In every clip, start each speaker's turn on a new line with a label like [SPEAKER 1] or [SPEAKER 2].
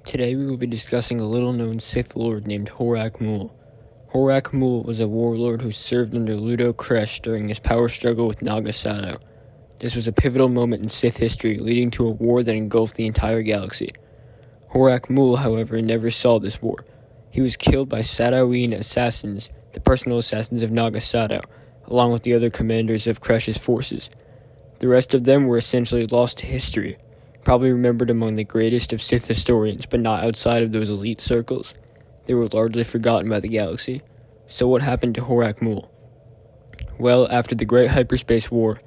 [SPEAKER 1] Today we will be discussing a little-known Sith Lord named Horak Mul. Horak Mul was a warlord who served under Ludo Kresh during his power struggle with Naga Sato. This was a pivotal moment in Sith history, leading to a war that engulfed the entire galaxy. Horak Mul, however, never saw this war. He was killed by Satoian assassins, the personal assassins of Naga Sato, along with the other commanders of Kresh's forces. The rest of them were essentially lost to history, probably remembered among the greatest of Sith historians, but not outside of those elite circles. They were largely forgotten by the galaxy. So what happened to Horak Mul? Well, after the Great Hyperspace War,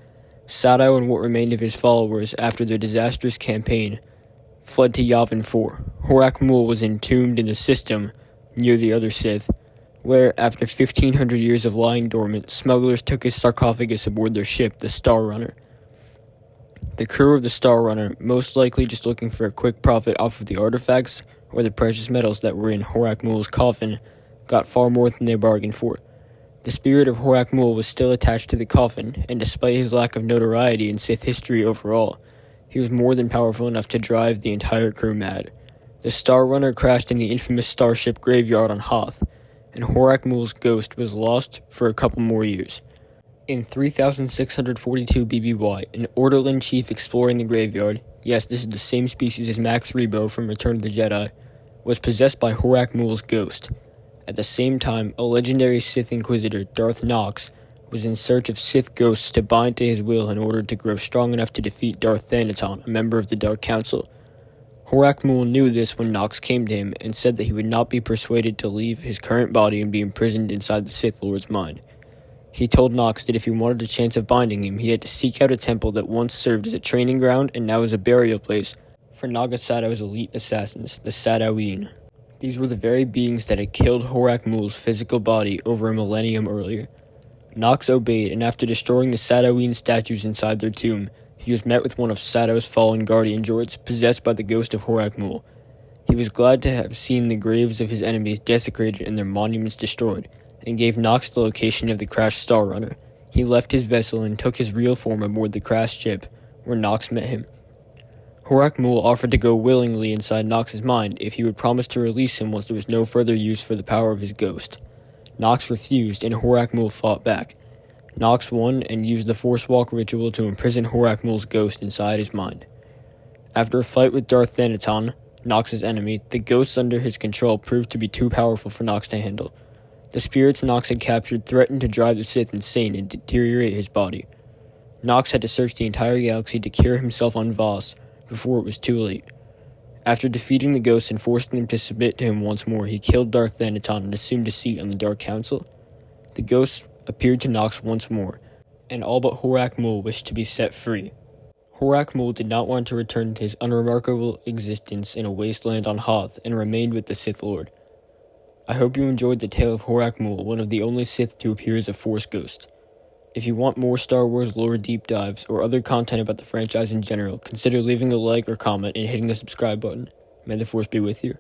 [SPEAKER 1] Sato and what remained of his followers after their disastrous campaign fled to Yavin 4. Horak Mul was entombed in the system near the other Sith, where, after 1,500 years of lying dormant, smugglers took his sarcophagus aboard their ship, the Star Runner. The crew of the Star Runner, most likely just looking for a quick profit off of the artifacts or the precious metals that were in Horak Mul's coffin, got far more than they bargained for. The spirit of Horak Mul was still attached to the coffin, and despite his lack of notoriety in Sith history overall, he was more than powerful enough to drive the entire crew mad. The Star Runner crashed in the infamous starship graveyard on Hoth, and Horak Mul's ghost was lost for a couple more years. In 3642 BBY, an Orderland chief exploring the graveyard, yes, this is the same species as Max Rebo from Return of the Jedi, was possessed by Horak Mul's ghost. At the same time, a legendary Sith Inquisitor, Darth Nox, was in search of Sith ghosts to bind to his will in order to grow strong enough to defeat Darth Thanaton, a member of the Dark Council. Horak Mul knew this when Nox came to him and said that he would not be persuaded to leave his current body and be imprisoned inside the Sith Lord's mind. He told Nox that if he wanted a chance of binding him, he had to seek out a temple that once served as a training ground and now is a burial place for Naga Sato's elite assassins, the Satoian. These were the very beings that had killed Horak Mul's physical body over a millennium earlier. Nox obeyed, and after destroying the Satoian statues inside their tomb, he was met with one of Sato's fallen guardian droids, possessed by the ghost of Horak Mul. He was glad to have seen the graves of his enemies desecrated and their monuments destroyed, and gave Nox the location of the crashed Star Runner. He left his vessel and took his real form aboard the crashed ship, where Nox met him. Horak Mul offered to go willingly inside Nox's mind if he would promise to release him once there was no further use for the power of his ghost. Nox refused, and Horak Mul fought back. Nox won and used the Force Walk ritual to imprison Horak Mul's ghost inside his mind. After a fight with Darth Thanaton, Nox's enemy, the ghosts under his control proved to be too powerful for Nox to handle. The spirits Nox had captured threatened to drive the Sith insane and deteriorate his body. Nox had to search the entire galaxy to cure himself on Voss before it was too late. After defeating the ghosts and forcing them to submit to him once more, he killed Darth Thanaton and assumed a seat on the Dark Council. The ghosts appeared to Nox once more, and all but Horak Mul wished to be set free. Horak Mul did not want to return to his unremarkable existence in a wasteland on Hoth and remained with the Sith Lord. I hope you enjoyed the tale of Horak Mul, one of the only Sith to appear as a Force ghost. If you want more Star Wars lore deep dives or other content about the franchise in general, consider leaving a like or comment and hitting the subscribe button. May the Force be with you.